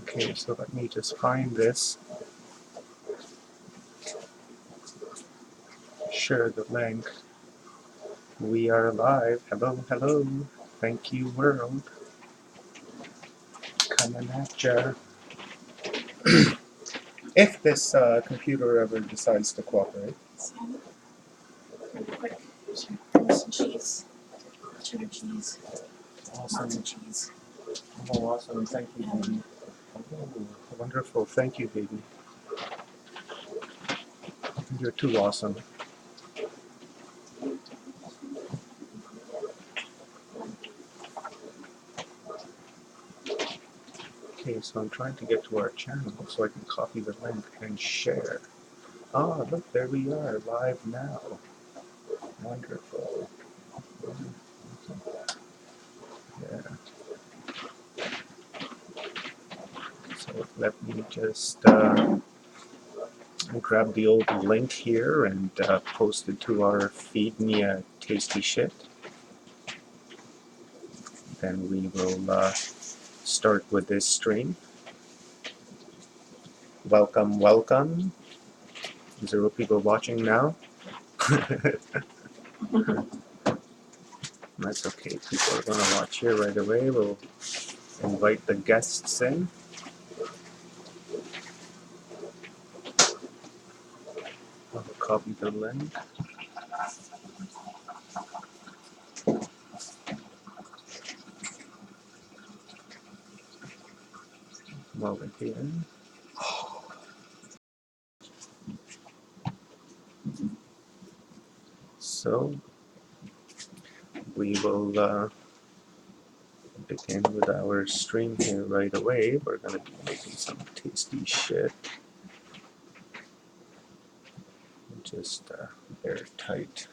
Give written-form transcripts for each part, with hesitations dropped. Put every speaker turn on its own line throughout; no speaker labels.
Okay, so let me just find this. Share the link. We are live. Hello, hello. Thank you, world. Coming at ya. If this computer ever decides to cooperate.
Pretty quick. Some cheese. Cheddar cheese.
Awesome.
Lots of cheese.
Oh, awesome. Thank you, baby. Oh, wonderful. Thank you, baby. You're too awesome. Okay, so I'm trying to get to our channel so I can copy the link and share. Ah, look, there we are, live now. Wonderful. Yeah. So let me just grab the old link here and post it to our Feed Me a Tasty Shit. Then we will start with this stream. Welcome, welcome. 0 people watching now. That's okay. People are going to watch here right away. We'll invite the guests in. I'll copy the link. Over here. So we will begin with our stream here right away. We're going to be making some tasty shit. Just airtight.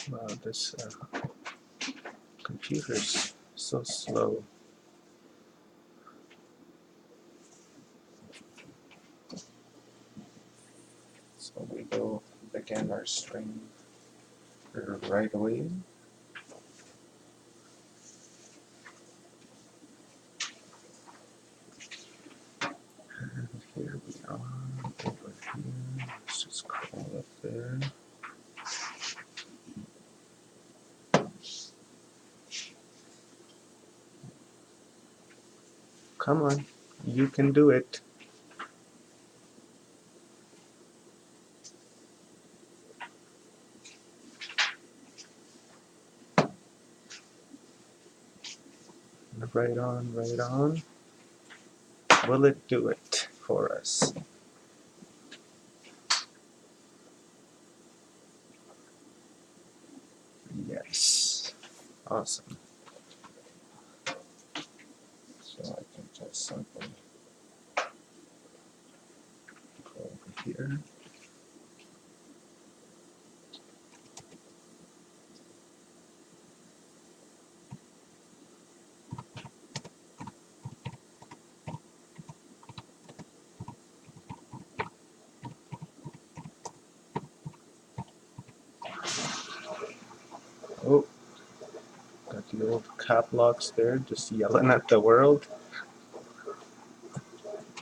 Wow, this computer's so slow. So we will begin our stream right away. And here we are, over here. Let's just crawl up there. Come on, you can do it. Right on, right on. Will it do it for us? Yes. Awesome. So I can just simply go over here. Oh, got the old cap locks there, just yelling at the world.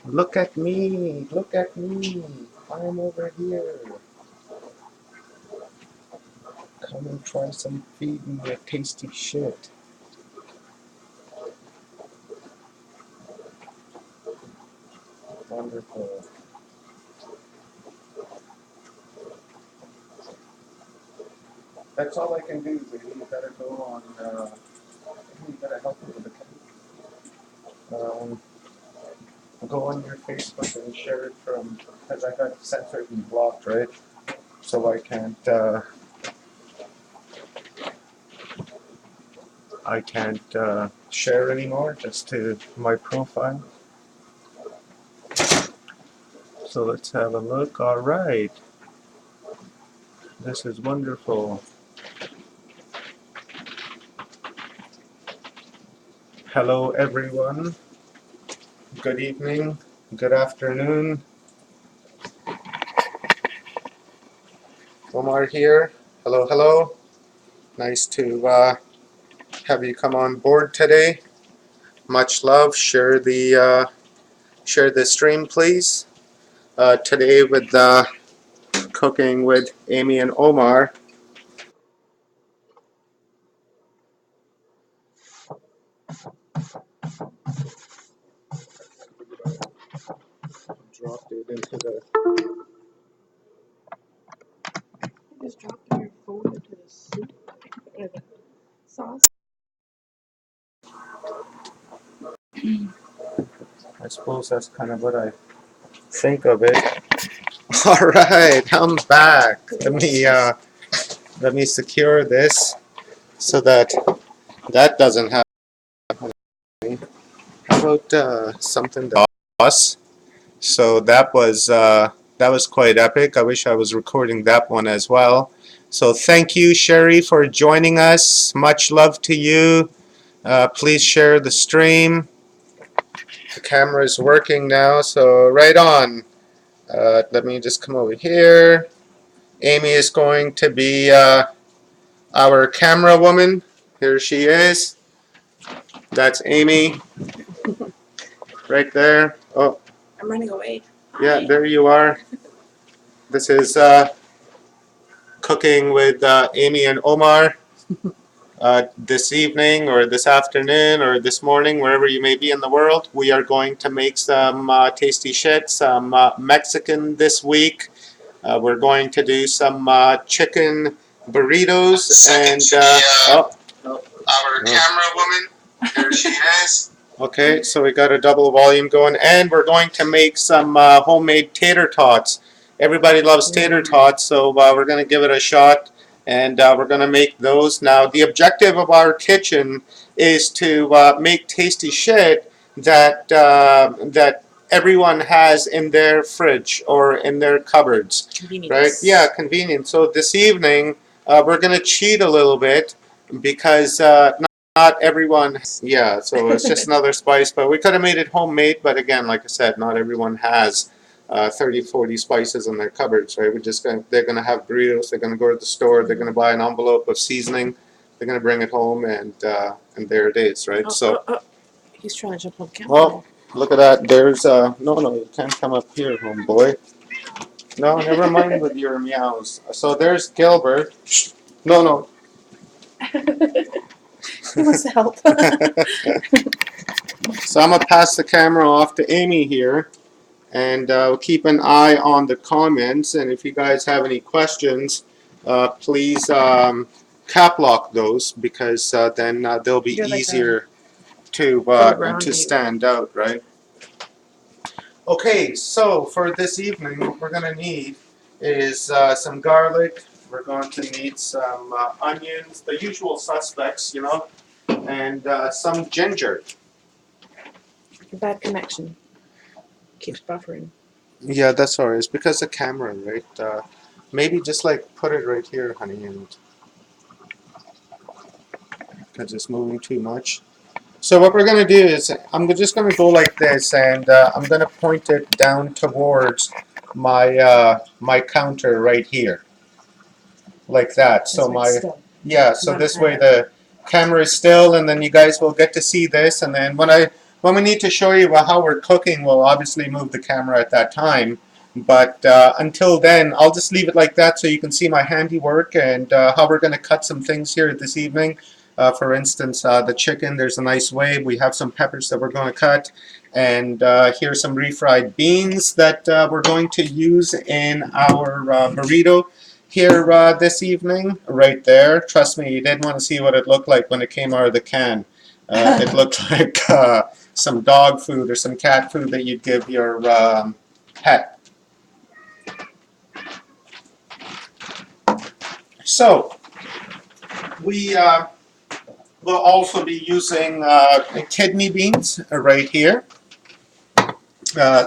Look at me! Look at me! I'm over here. Come and try some Feed Me a Tasty Shit. Wonderful. That's all I can do, baby. You better go on, you better help me with the go on your Facebook and share it from, because I got censored and blocked, right? So I can't share anymore, just to my profile. So let's have a look. All right. This is wonderful. Hello, everyone. Good evening. Good afternoon. Omar here. Hello, hello. Nice to have you come on board today. Much love. Share the stream, please. Today with cooking with Amy and Omar. Dropped it into the.
You just dropped your phone into the soup or the sauce.
I suppose that's kind of what I think of it. All right, I'm back. Let me secure this so that that doesn't happen. How about something else? So that was quite epic. I wish I was recording that one as well. So thank you, Sherry, for joining us. Much love to you. Please share the stream. The camera is working now, so right on. Let me just come over here. Amy is going to be our camera woman. Here she is. That's Amy right there. Oh,
I'm running away.
yeah,
Hi.
there you are. This is cooking with Amy and Omar this evening or this afternoon or this morning, wherever you may be in the world. We are going to make some tasty shit, some Mexican this week. We're going to do some chicken burritos and our camera woman. Here she is. Okay, so we got a double volume going, and we're going to make some homemade tater tots. Everybody loves tater tots, so we're going to give it a shot, and we're going to make those. Now, the objective of our kitchen is to make tasty shit that everyone has in their fridge or in their cupboards.
Convenience.
Right? Yeah, convenient. So this evening, we're going to cheat a little bit because not everyone, yeah, so it's just another spice, but we could have made it homemade, but again, like I said, not everyone has 30, 40 spices in their cupboards, right? They're going to have burritos, they're going to go to the store, they're going to buy an envelope of seasoning, they're going to bring it home, and there it is, right?
He's trying to jump on the camera.
Well, look at that, there's, no, you can't come up here, homeboy. No, never mind with your meows. So there's Gilbert. No.
He wants to help.
So I'm going to pass the camera off to Amy here, and we'll keep an eye on the comments, and if you guys have any questions, please cap lock those, because then they'll be easier to stand out, right? Okay, so for this evening, what we're going to need is some garlic. We're going to need some onions, the usual suspects, you know, and some ginger.
Bad connection. Keeps buffering.
Yeah, that's all right. It's because the camera, right? Maybe just like put it right here, honey, and because it's moving too much. So what we're going to do is I'm just going to go like this, and I'm going to point it down towards my counter right here, like that. So so this way the camera is still, and then you guys will get to see this. And then when we need to show you how we're cooking, we'll obviously move the camera at that time. But until then, I'll just leave it like that so you can see my handiwork and how we're going to cut some things here this evening. For instance, the chicken, there's a nice way. We have some peppers that we're going to cut. And here's some refried beans that we're going to use in our burrito here this evening, right there. Trust me, you didn't want to see what it looked like when it came out of the can. It looked like some dog food or some cat food that you'd give your pet. So, we will also be using kidney beans right here.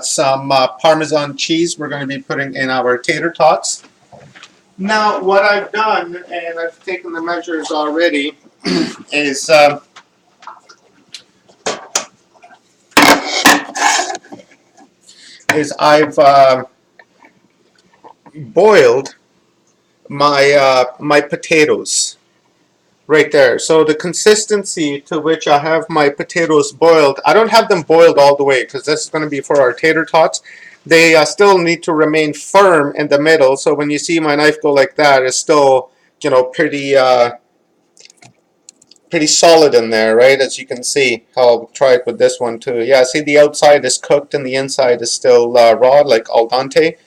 Some Parmesan cheese we're going to be putting in our tater tots. Now, what I've done, and I've taken the measures already, is I've boiled my potatoes. right there. So the consistency to which I have my potatoes boiled, I don't have them boiled all the way because this is going to be for our tater tots. They still need to remain firm in the middle. So when you see my knife go like that, it's still, pretty solid in there, right? As you can see, I'll try it with this one too. Yeah, see the outside is cooked and the inside is still raw, like al dente.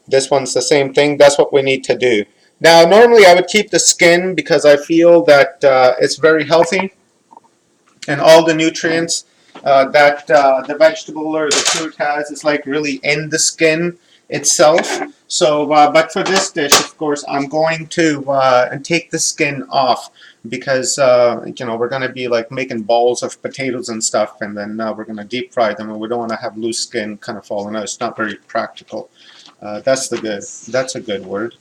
This one's the same thing. That's what we need to do. Now, normally I would keep the skin because I feel that it's very healthy and all the nutrients that the vegetable or the fruit has is like really in the skin itself. So, but for this dish, of course, I'm going to take the skin off because we're going to be like making balls of potatoes and stuff, and then we're going to deep fry them, and we don't want to have loose skin kind of falling out. It's not very practical. That's a good word.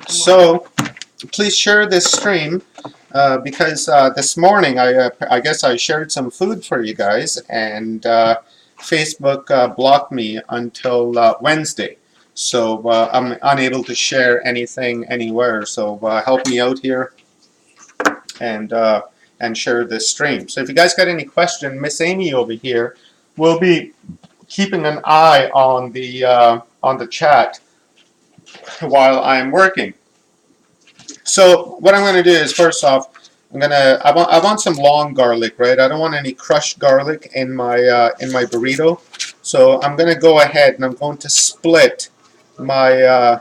So please share this stream because this morning I guess I shared some food for you guys, and Facebook blocked me until Wednesday. So I'm unable to share anything anywhere. So help me out here and share this stream. So if you guys got any question, Miss Amy over here will be keeping an eye on the chat while I'm working. So what I'm going to do is, first off, I want some long garlic, right? I don't want any crushed garlic in my burrito. So I'm going to go ahead and I'm going to split my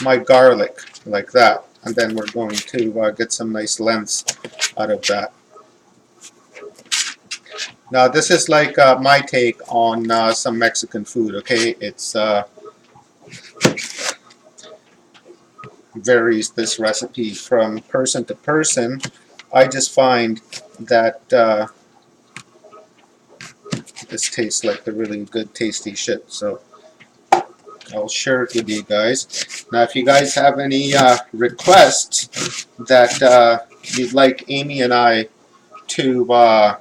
my garlic like that, and then we're going to get some nice lengths out of that. Now this is like my take on some Mexican food. Okay, it's varies this recipe from person to person. I just find that this tastes like the really good tasty shit, so I'll share it with you guys. Now if you guys have any requests that you'd like Amy and I to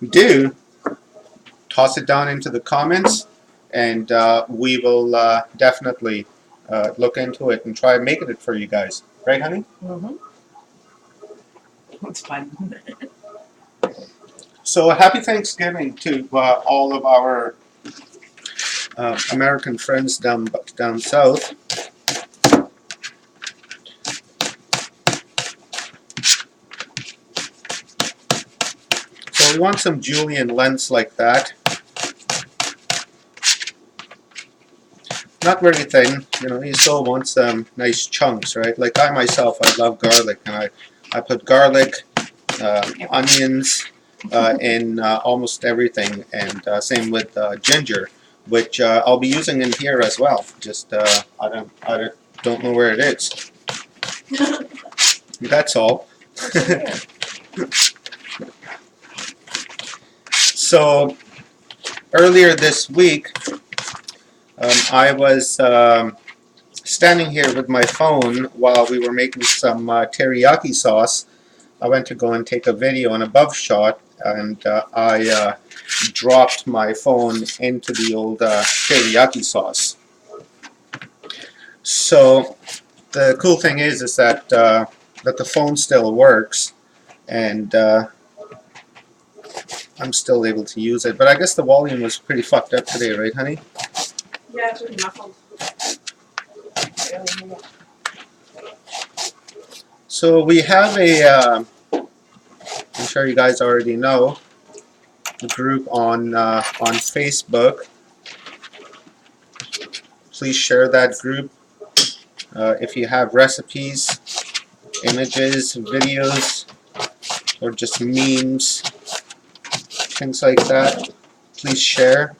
do, toss it down into the comments, and we will definitely look into it and try making it for you guys. Right, honey?
Mm-hmm. It's fun.
So happy Thanksgiving to all of our American friends down south. So we want some julienne lengths like that. Not very thin, you still want some nice chunks, right? Like I myself, I love garlic, and I put garlic, onions in almost everything, and same with ginger, which I'll be using in here as well. Just I don't know where it is. That's all. So earlier this week, I was standing here with my phone while we were making some teriyaki sauce. I went to go and take a video, an above shot, and I dropped my phone into the old teriyaki sauce. So the cool thing is that that the phone still works, and I'm still able to use it. But I guess the volume was pretty fucked up today, right, honey?
Yeah, it's really muffled.
So we have a, I'm sure you guys already know, a group on Facebook. Please share that group. If you have recipes, images, videos, or just memes, things like that, please share.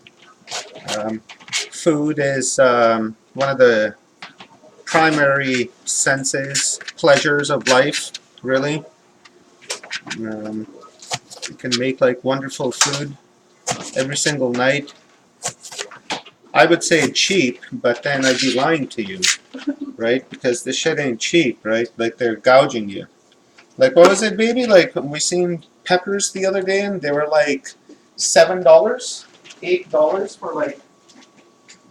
Food is one of the primary senses, pleasures of life, really. You can make like wonderful food every single night. I would say cheap, but then I'd be lying to you, right? Because this shit ain't cheap, right? Like they're gouging you. Like what was it, baby? Like we seen peppers the other day, and they were like $7, $8 for like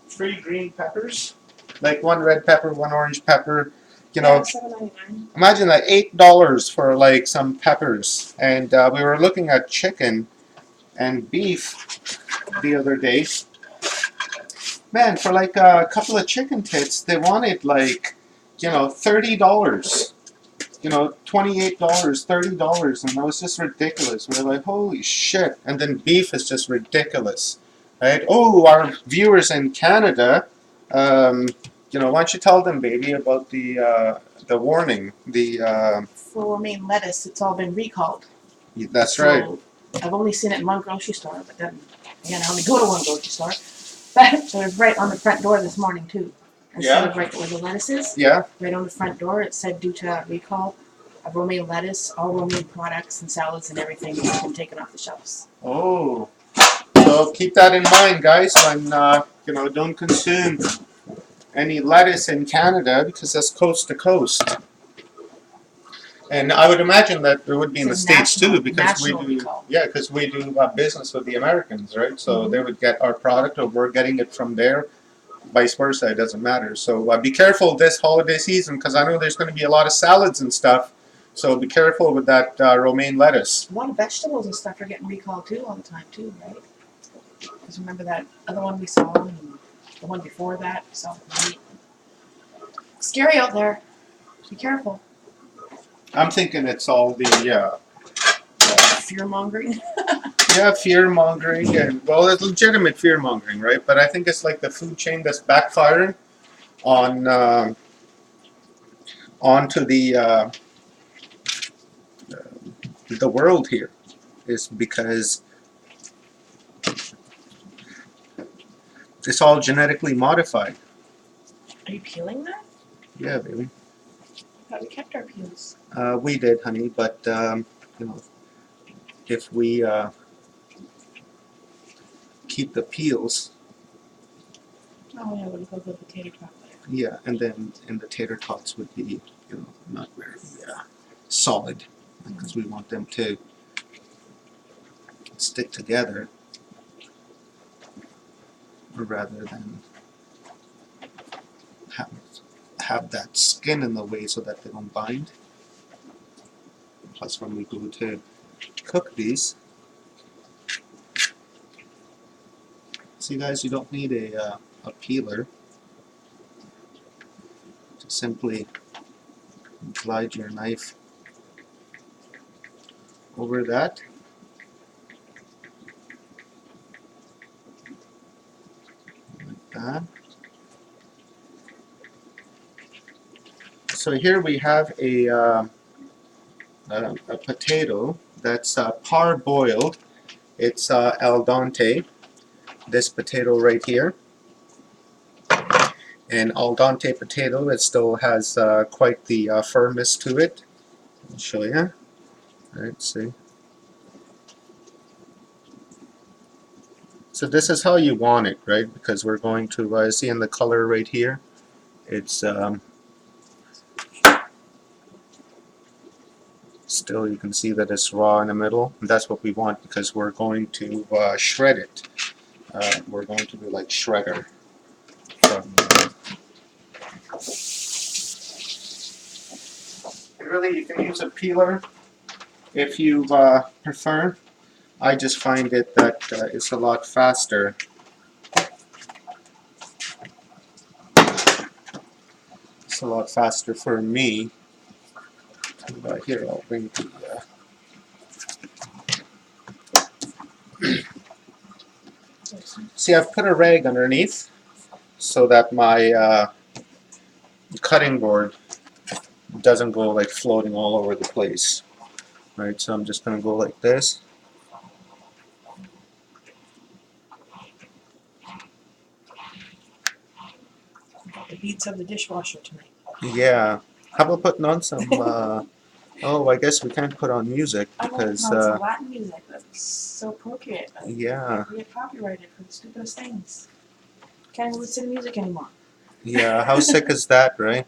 3 green peppers, like 1 red pepper, 1 orange pepper. you know,
$7.99.
imagine that $8 for like some peppers. And we were looking at chicken and beef the other day. Man, for like a couple of chicken tits, they wanted like, $30. $28, $30, and that was just ridiculous. We were like, holy shit. And then beef is just ridiculous, right? Oh, our viewers in Canada, why don't you tell them, baby, about the warning,
For romaine lettuce, it's all been recalled.
that's right.
So I've only seen it in one grocery store, but then again, I only go to one grocery store. But it was right on the front door this morning too. Instead
Yeah.
of right where the lettuce is,
Yeah.
right on the front door, it said due to recall of romaine lettuce, all romaine products and salads and everything has been taken off the shelves.
Oh. So keep that in mind, guys, when, don't consume any lettuce in Canada because that's coast to coast. And I would imagine that there would be in the
It's a
States too,
national-
because
national recall.
because we do business with the Americans, right? So
Mhm.
they would get our product, or we're getting it from there, vice versa. It doesn't matter. So be careful this holiday season, because I know there's going to be a lot of salads and stuff. So be careful with that romaine lettuce.
A lot of vegetables and stuff are getting recalled too all the time too, right? Because remember that other one we saw and the one before that. So scary out there. Be careful.
I'm thinking it's all the
Fear mongering.
fear mongering, and well, it's legitimate fear mongering, right? But I think it's like the food chain that's backfiring on onto the world here, is because it's all genetically modified.
Are you peeling that?
Yeah, baby.
I thought we kept our peels.
We did, honey, but if we keep the peels,
Oh yeah, we'll go with the tater tot later.
yeah, and the tater tots would be, not very solid, because we want them to stick together rather than have that skin in the way so that they don't bind. Plus, when we go to cook these, see, guys, you don't need a peeler. Just simply glide your knife over that. Like that. So here we have a potato that's parboiled. It's al dente, this potato right here. And al dente potato, it still has quite the firmness to it. I'll show you. Alright, see. So this is how you want it, right? Because we're going to see in the color right here, it's still, you can see that it's raw in the middle. And that's what we want, because we're going to shred it. We're going to do like shredder. Really, you can use a peeler if you prefer. I just find it that it's a lot faster. It's a lot faster for me. Here, I'll bring the. See, I've put a rag underneath so that my cutting board doesn't go like floating all over the place. Right, so I'm just going to go like this.
The beats of the dishwasher tonight.
Yeah. How about putting on some, oh, I guess we can't put on music because,
I want some Latin music. That's so appropriate.
yeah.
We get copyrighted for the stupidest things. Can't even listen to music anymore.
Yeah, how sick is that, right?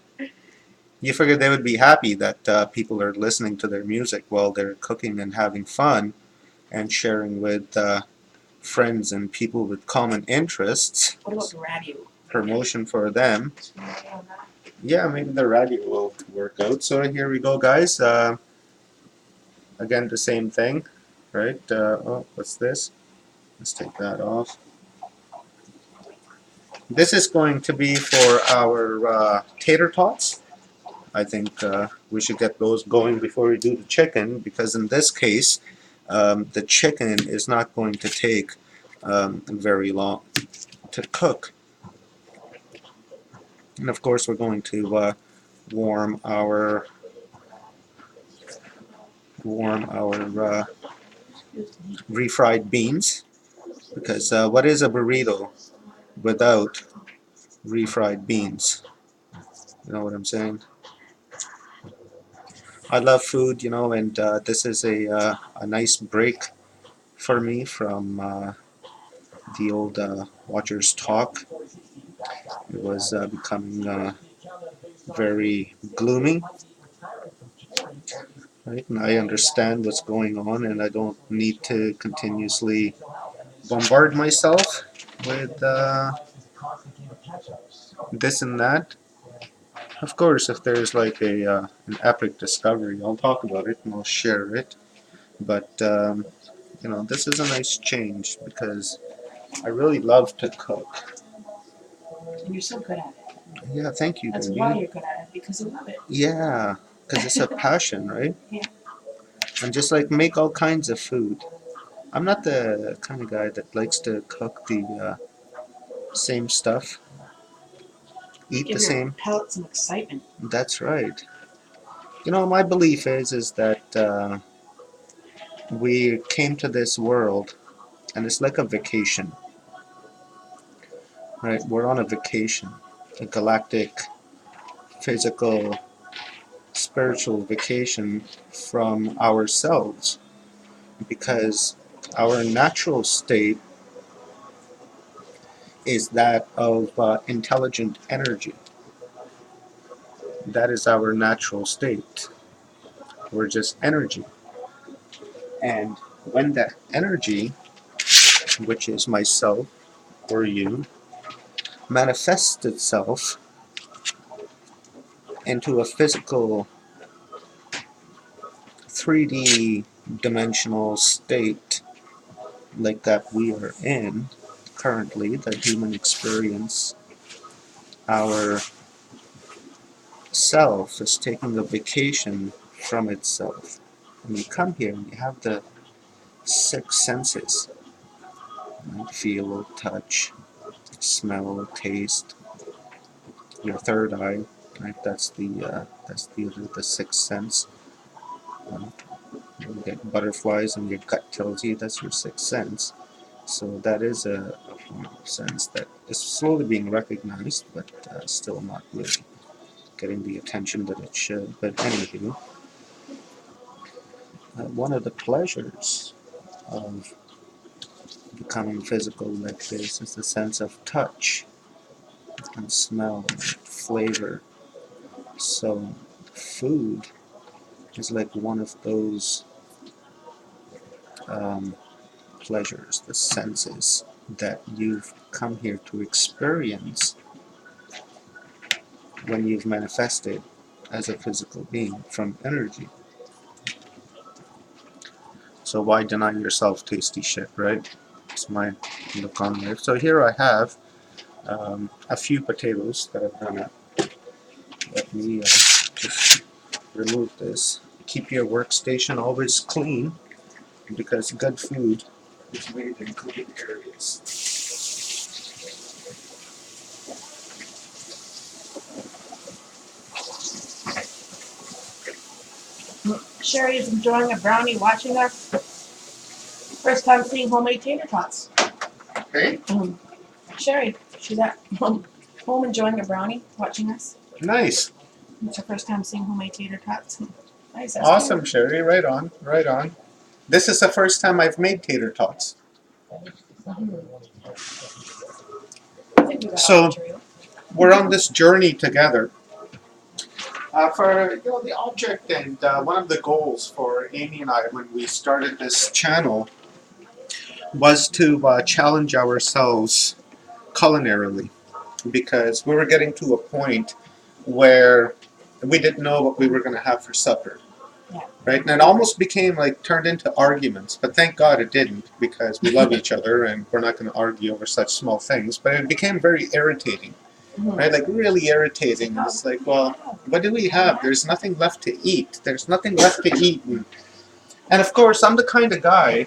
You figure they would be happy that people are listening to their music while they're cooking and having fun and sharing with friends and people with common interests.
What about the radio?
Promotion for them.
Should we get on that?
Yeah, maybe the radio will work out. So here we go, guys. Again, the same thing, right? Oh, what's this? Let's take that off. This is going to be for our tater tots. I think we should get those going before we do the chicken, because in this case, the chicken is not going to take very long to cook. And of course, we're going to warm our refried beans, because what is a burrito without refried beans? You know what I'm saying? I love food, and this is a nice break for me from the old Watchers Talk. It was becoming very gloomy, right? And I understand what's going on, and I don't need to continuously bombard myself with this and that. Of course, if there's like an epic discovery, I'll talk about it and I'll share it. But this is a nice change because I really love to cook.
And you're so good at it.
Yeah, thank you,
That's
baby.
why you're good at it, because you love it.
Yeah, because it's a passion, right?
Yeah.
And just like make all kinds of food. I'm not the kind of guy that likes to cook the same stuff, eat
Give
the
your
same.
palate some excitement.
That's right. My belief is that we came to this world and it's like a vacation, right? We're on a vacation, a galactic, physical, spiritual vacation from ourselves, because our natural state is that of intelligent energy. That is our natural state. We're just energy. And when that energy, which is myself or you, manifests itself into a physical 3D dimensional state like that we are in currently, the human experience, our self is taking a vacation from itself. When you come here and you have the six senses, right? Feel, touch, smell, taste, your third eye, right? That's the sixth sense. Um, you get butterflies and your gut tells you that's your sixth sense. So that is a form of sense that is slowly being recognized, but still not really getting the attention that it should. But anywho, one of the pleasures of becoming physical like this is the sense of touch and smell and flavor. So food is like one of those um, pleasures, the senses that you've come here to experience when you've manifested as a physical being from energy. So why deny yourself tasty shit, right? It's my look on life. So here I have a few potatoes that I've done up. Let me just remove this. Keep your workstation always clean, because good food is made in clean areas.
Sherry is enjoying a brownie watching us. First time seeing homemade tater tots.
Okay,
Sherry, she's at home enjoying a brownie watching us.
nice.
It's her first time seeing homemade tater tots. Nice. That's
Awesome,
cute.
Sherry. Right on, right on. This is the first time I've made tater tots.
I think we got
So-
all the material.
We're on this journey together. For the object and one of the goals for Amy and I when we started this channel was to challenge ourselves culinarily, because we were getting to a point where we didn't know what we were going to have for supper.
Yeah.
Right? And it almost became like turned into arguments, but thank God it didn't because we love each other and we're not going to argue over such small things. But it became very irritating, right? Like really irritating. And it's like, well, what do we have? There's nothing left to eat. There's nothing left to eat. And of course, I'm the kind of guy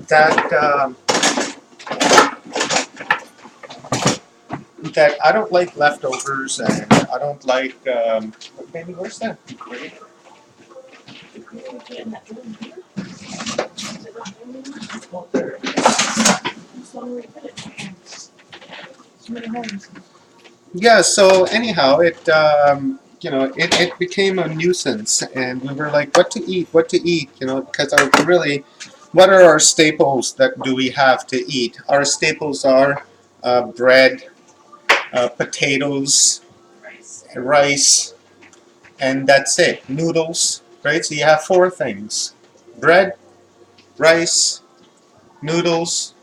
that that I don't like leftovers and I don't like. Baby, where's that? Yeah. So anyhow, it became a nuisance, and we were like, what to eat? What to eat? Because what are our staples that do we have to eat? Our staples are bread, potatoes, rice, and that's it. Noodles, right? So you have four things: bread, rice, noodles,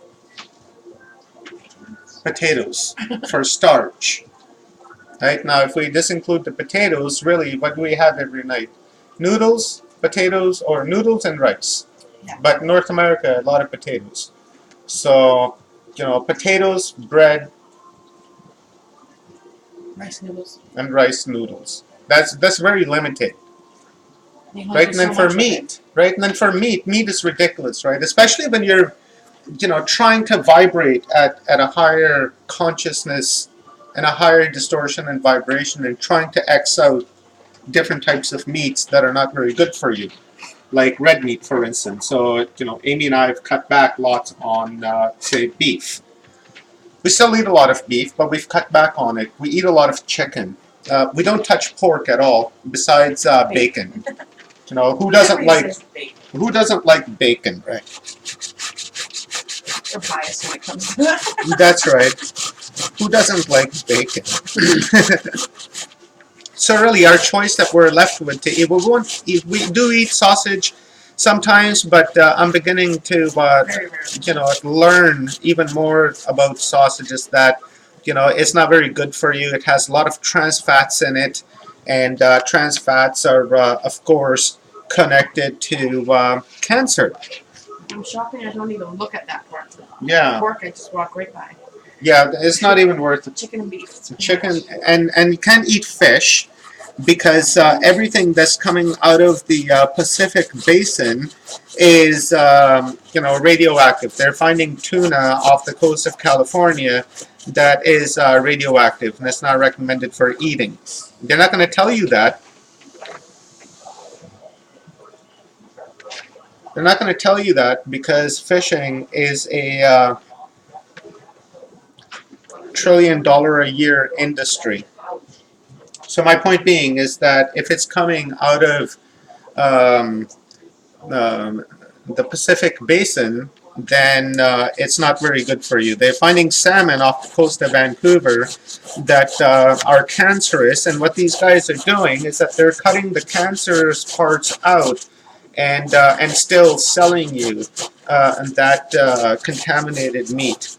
potatoes for starch. Right now, if we disinclude the potatoes, really, what do we have every night? Noodles, potatoes, or noodles and rice.
Yeah.
But in North America, a lot of potatoes. So, potatoes, bread,
Rice noodles.
and rice noodles. That's very limited. Right, and then for meat, right, and then for meat is ridiculous, right? Especially when you're, trying to vibrate at a higher consciousness and a higher distortion and vibration, and trying to X out different types of meats that are not very good for you, like red meat, for instance. So, Amy and I have cut back lots on, say, beef. We still eat a lot of beef, but we've cut back on it. We eat a lot of chicken. We don't touch pork at all, besides bacon. Who doesn't like bacon, right?
We're biased when it comes to that.
That's right. Who doesn't like bacon? So really, our choice that we're left with to eat, we do eat sausage sometimes, but I'm beginning to, learn even more about sausages that, it's not very good for you. It has a lot of trans fats in it, and trans fats are, of course, connected to cancer.
I'm shopping. I don't even look at that part.
Yeah.
Pork, I just walk right by.
Yeah, it's not even worth it.
Chicken and beef.
Chicken, and you can't eat fish because everything that's coming out of the Pacific Basin is radioactive. They're finding tuna off the coast of California that is radioactive, and it's not recommended for eating. They're not going to tell you that. They're not going to tell you that because fishing is a $1 trillion a year industry. So my point being is that if it's coming out of the Pacific Basin, then it's not very good for you. They're finding salmon off the coast of Vancouver that are cancerous, and what these guys are doing is that they're cutting the cancerous parts out and still selling you that contaminated meat.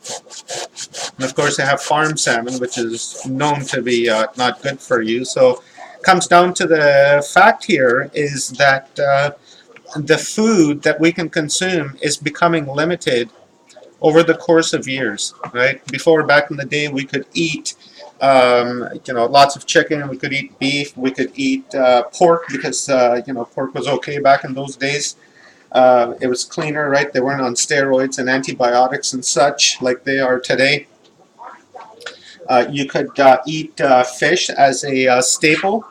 And of course, they have farm salmon, which is known to be not good for you. So it comes down to the fact here is that the food that we can consume is becoming limited over the course of years, right? Before, back in the day, we could eat lots of chicken, we could eat beef, we could eat pork because, pork was okay back in those days. It was cleaner, right? They weren't on steroids and antibiotics and such like they are today. You could eat fish as a staple,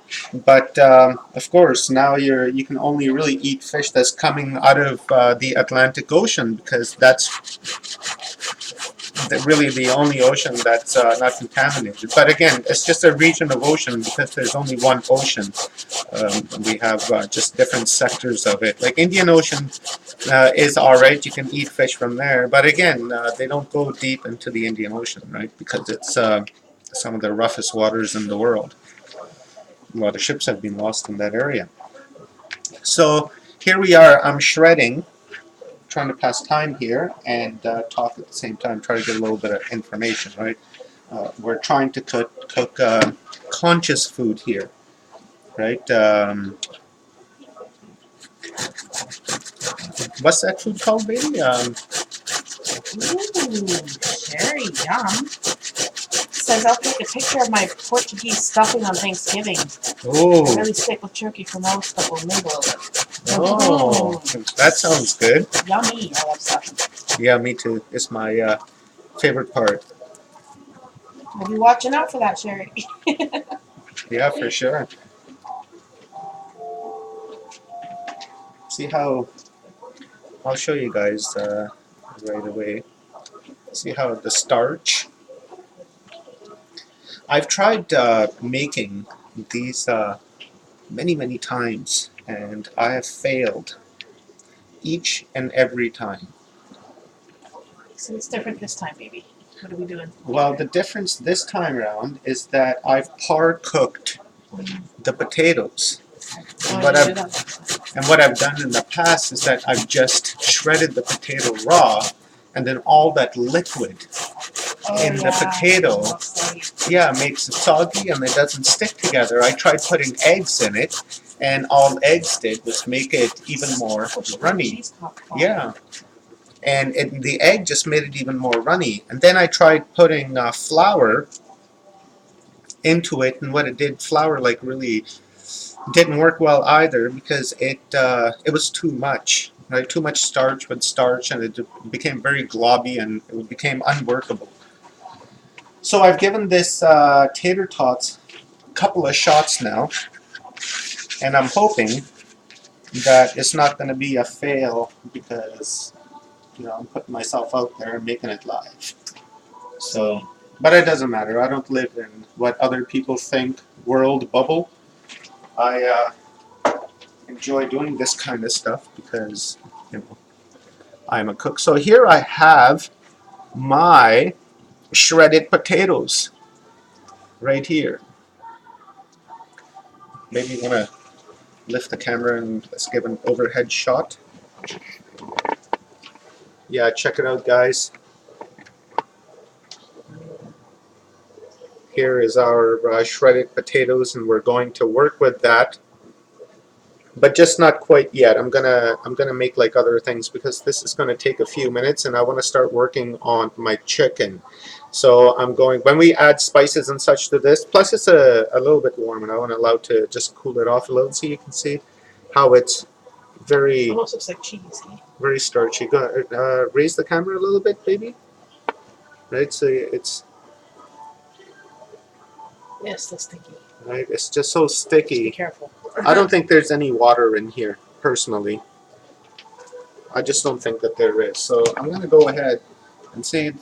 but of course now you can only really eat fish that's coming out of the Atlantic Ocean because that's really the only ocean that's not contaminated. But again, it's just a region of ocean because there's only one ocean. We have just different sectors of it. Like Indian Ocean is all right. You can eat fish from there. But again, they don't go deep into the Indian Ocean, right? Because it's some of the roughest waters in the world. A lot of ships have been lost in that area. So here we are. I'm shredding, trying to pass time here and talk at the same time, try to get a little bit of information, right? we're trying to cook conscious food here, right? What's that food called, baby?
Ooh, cherry, yum. Says I'll take a picture of my Portuguese stuffing on Thanksgiving.
Oh,
I really stick with turkey for most, but we'll mingle.
oh, that sounds good.
Yummy. I love stuffing.
Yeah, me too. It's my favorite part.
We'll be watching out for that, Sherry.
Yeah, for sure. See how I'll show you guys right away. See how the starch. I've tried making these many times, and I have failed each and every time.
So it's different this time, baby. What are we doing?
Well, the difference this time around is that I've par cooked the potatoes.
Oh,
What
you do
I've
that?
And what I've done in the past is that I've just shredded the potato raw, and then all that liquid in the potato, yeah, makes it soggy and it doesn't stick together. I tried putting eggs in it, and all eggs did was make it even more runny. Yeah, and the egg just made it even more runny. And then I tried putting flour into it, and what it did, flour like really didn't work well either because it was too much, right? Too much starch with starch, and it became very globby and it became unworkable. So I've given this tater tots a couple of shots now, and I'm hoping that it's not going to be a fail because I'm putting myself out there and making it live. So, but it doesn't matter. I don't live in what other people think world bubble. I enjoy doing this kind of stuff because I'm a cook. So here I have my shredded potatoes right here. Maybe you want to lift the camera and let's give an overhead shot. Yeah, check it out, guys. Here is our shredded potatoes, and we're going to work with that, but just not quite yet. I'm gonna make like other things because this is gonna take a few minutes, and I want to start working on my chicken. So I'm going, when we add spices and such to this, plus it's a little bit warm, and I want to allow it to just cool it off a little, so you can see how it's very
Almost looks like cheese. Eh?
very starchy. Go raise the camera a little bit, baby. Right, so it's
Yes, that's sticky.
right. It's just so sticky.
Be careful.
I don't think there's any water in here, personally. I just don't think that there is. So I'm going to go ahead and see.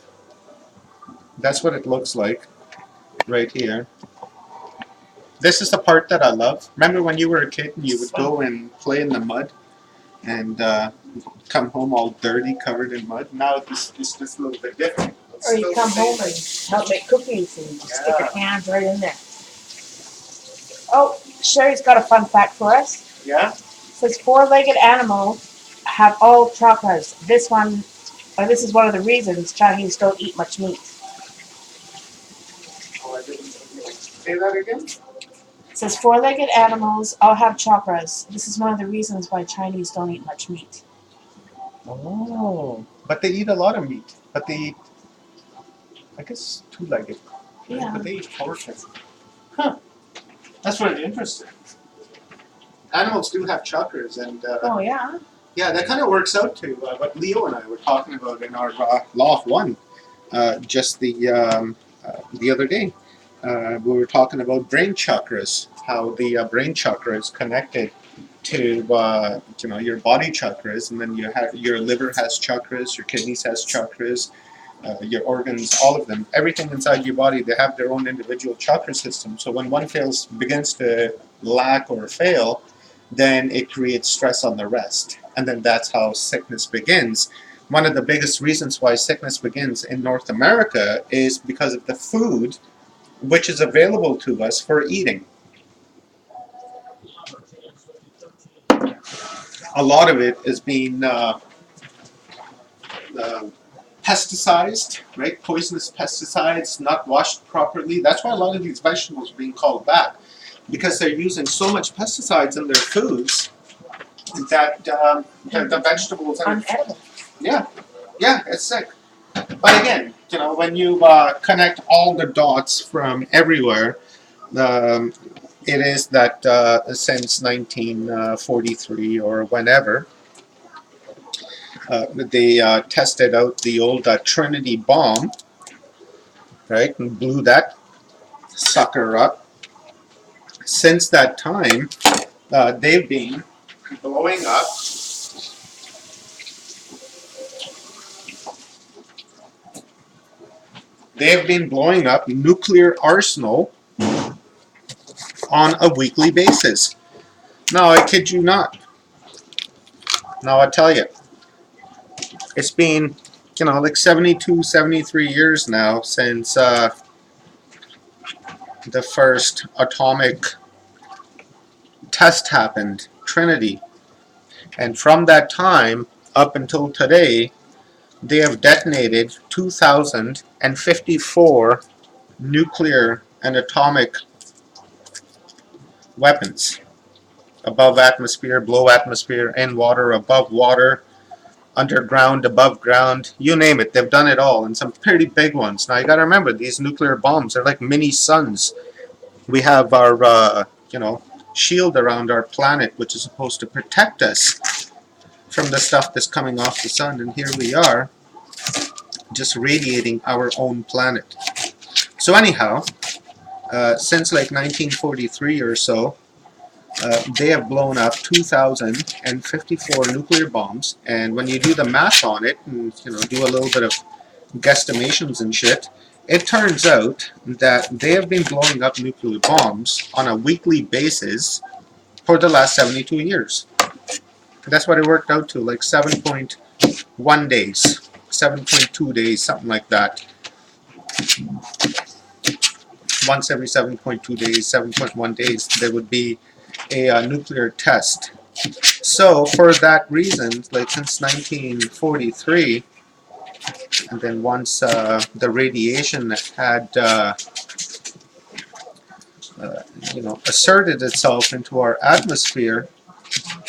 That's what it looks like right here. This is the part that I love. Remember when you were a kid and you would go and play in the mud and come home all dirty, covered in mud? Now it's just a little bit different.
Or you come home and help make cookies and stick your hands right in there. Oh, Sherry's got a fun fact for us.
Yeah?
It says four-legged animals have all chakras. This is one of the reasons Chinese don't eat much meat.
Oh, I didn't say that again?
It says four-legged animals all have chakras. This is one of the reasons why Chinese don't eat much meat.
Oh. But they eat a lot of meat. But they eat, I guess, two-legged. Right?
Yeah.
But they eat pork. Huh. That's really interesting. Animals do have chakras, and
Oh yeah.
yeah, that kind of works out to what Leo and I were talking about in our Law of One just the other day. We were talking about brain chakras, how the brain chakra is connected to your body chakras, and then you have your liver has chakras, your kidneys has chakras, your organs, all of them, everything inside your body, they have their own individual chakra system. So when one begins to lack or fail, then it creates stress on the rest. And then that's how sickness begins. One of the biggest reasons why sickness begins in North America is because of the food which is available to us for eating. A lot of it is being pesticized, right? Poisonous pesticides, not washed properly. That's why a lot of these vegetables are being called back, because they're using so much pesticides in their foods that the vegetables and
Unedible.
yeah, it's sick. But again, when you connect all the dots from everywhere, um, it is that since 1943 or whenever, they tested out the old Trinity bomb, right, and blew that sucker up. Since that time, they've been blowing up nuclear arsenal on a weekly basis. Now, I kid you not. Now, I tell you, it's been, like 72, 73 years now since the first atomic test happened, Trinity. And from that time up until today, they have detonated 2,054 nuclear and atomic weapons. Above atmosphere, below atmosphere, in water, above water, underground, above ground, you name it. They've done it all, and some pretty big ones. Now you got to remember, these nuclear bombs are like mini suns. We have our, shield around our planet, which is supposed to protect us from the stuff that's coming off the sun, and here we are, just radiating our own planet. So anyhow, since like 1943 or so, they have blown up 2,054 nuclear bombs, and when you do the math on it, and do a little bit of guesstimations and shit, it turns out that they have been blowing up nuclear bombs on a weekly basis for the last 72 years. That's what it worked out to, like 7.1 days, 7.2 days, something like that. Once every 7.2 days, 7.1 days, there would be a nuclear test. So for that reason, like since 1943, and then once the radiation had asserted itself into our atmosphere,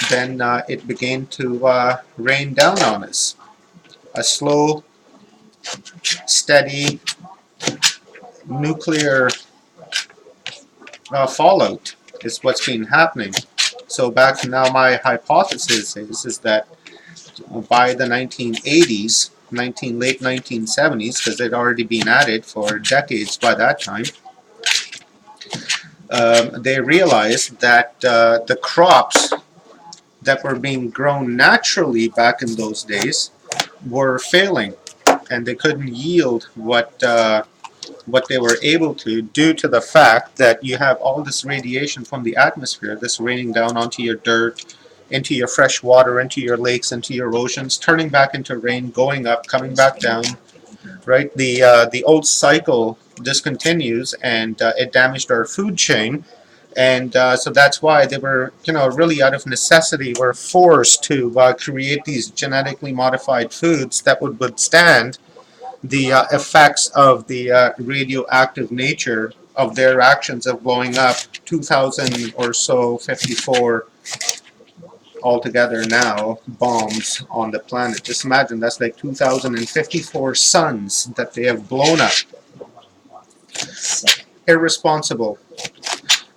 then it began to rain down on us. A slow, steady nuclear fallout is what's been happening. So back to now, my hypothesis is that by the 1980s, late 1970s, because they'd already been at it for decades by that time, they realized that the crops that were being grown naturally back in those days were failing, and they couldn't yield what they were able to, due to the fact that you have all this radiation from the atmosphere that's raining down onto your dirt, into your fresh water, into your lakes, into your oceans, turning back into rain, going up, coming back down, right? The old cycle discontinues, and it damaged our food chain. And so that's why they were, really out of necessity, were forced to create these genetically modified foods that would withstand the effects of the radioactive nature of their actions of blowing up 2,000 or so, 54 altogether now, bombs on the planet. Just imagine, that's like 2,054 suns that they have blown up. Irresponsible.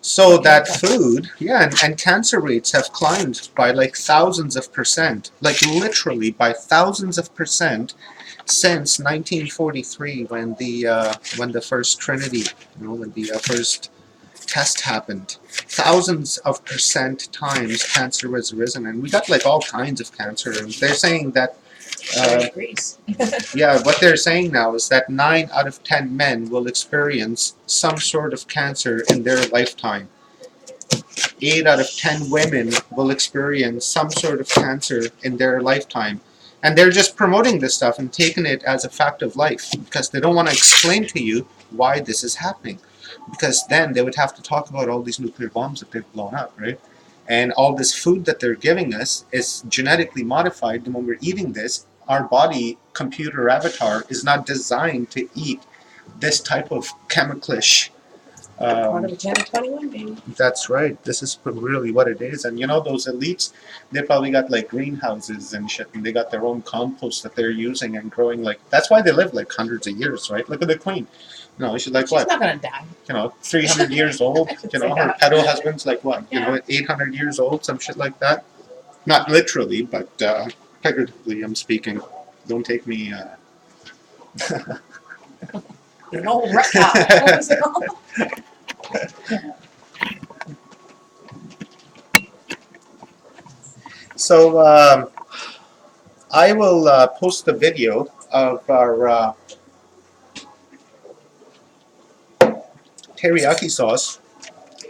So that food, yeah, and cancer rates have climbed by like thousands of percent, like literally by thousands of percent, since 1943, when the first Trinity, when the first test happened. Thousands of percent times cancer has risen, and we got like all kinds of cancer. And they're saying that, yeah, what they're saying now is that 9 out of 10 men will experience some sort of cancer in their lifetime. 8 out of 10 women will experience some sort of cancer in their lifetime. And they're just promoting this stuff and taking it as a fact of life, because they don't want to explain to you why this is happening. Because then they would have to talk about all these nuclear bombs that they've blown up, right? And all this food that they're giving us is genetically modified, and when we're eating this, our body computer avatar is not designed to eat this type of chemicalish.
Part of Agenda 21, baby.
That's right. This is really what it is. And you know, those elites, they probably got like greenhouses and shit, and they got their own compost that they're using and growing. Like, that's why they live like hundreds of years, right? Look at the queen. You know, she's like,
She's
what?
not gonna die.
You know, 300 years old. You know, her pedo husband's like, what? You know, 800 years old, some shit like that. Not literally, but figuratively, I'm speaking. Don't take me.
You're an old reptile. What was it called?
So I will post a video of our teriyaki sauce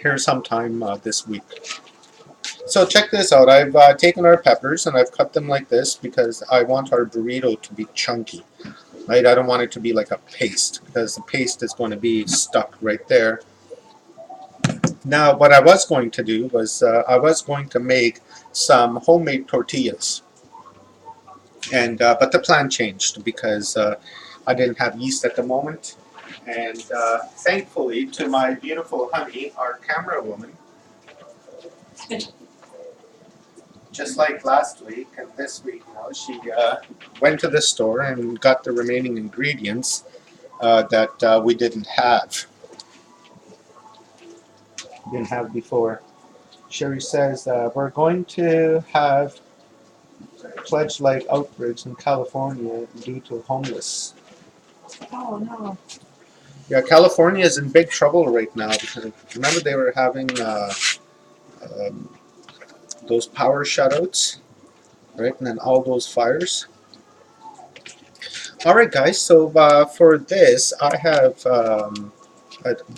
here sometime this week. So check this out. I've taken our peppers and I've cut them like this because I want our burrito to be chunky. Right? I don't want it to be like a paste because the paste is going to be stuck right there. Now, what I was going to do was I was going to make some homemade tortillas. And but the plan changed because I didn't have yeast at the moment. And thankfully, to my beautiful honey, our camera woman, just like last week and this week, you know, she went to the store and got the remaining ingredients that we didn't have before. Sherry says we're going to have pledge-like outbreaks in California due to homeless.
Oh no.
Yeah, California is in big trouble right now because remember they were having um, those power shutouts, right? And then all those fires. All right, guys. So for this, I have a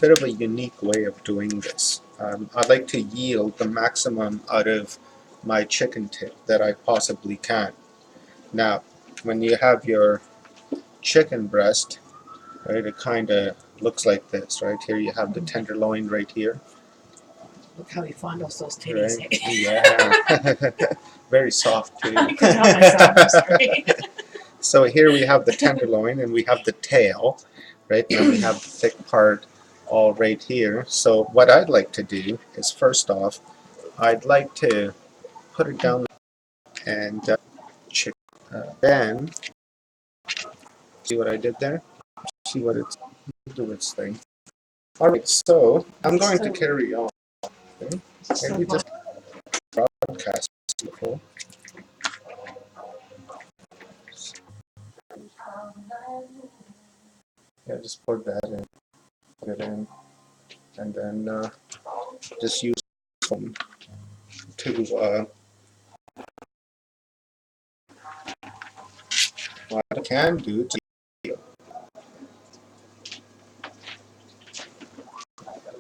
bit of a unique way of doing this. I'd like to yield the maximum out of my chicken tip that I possibly can. Now, when you have your chicken breast, right, it kind of looks like this, right? Here you have the tenderloin right here.
Look how he fondles those titties.
Right? Yeah. Very soft too.
I couldn't help myself. I'm sorry.
So here we have the tenderloin and we have the tail, right? And then we have the thick part all right here. So what I'd like to do is first off, I'd like to put it down and then see what I did there. See what it's do its thing. All right, so I'm going to carry on. Okay? Maybe just broadcast before. Yeah, just put that in, put it in, and then just use phone to what I can do to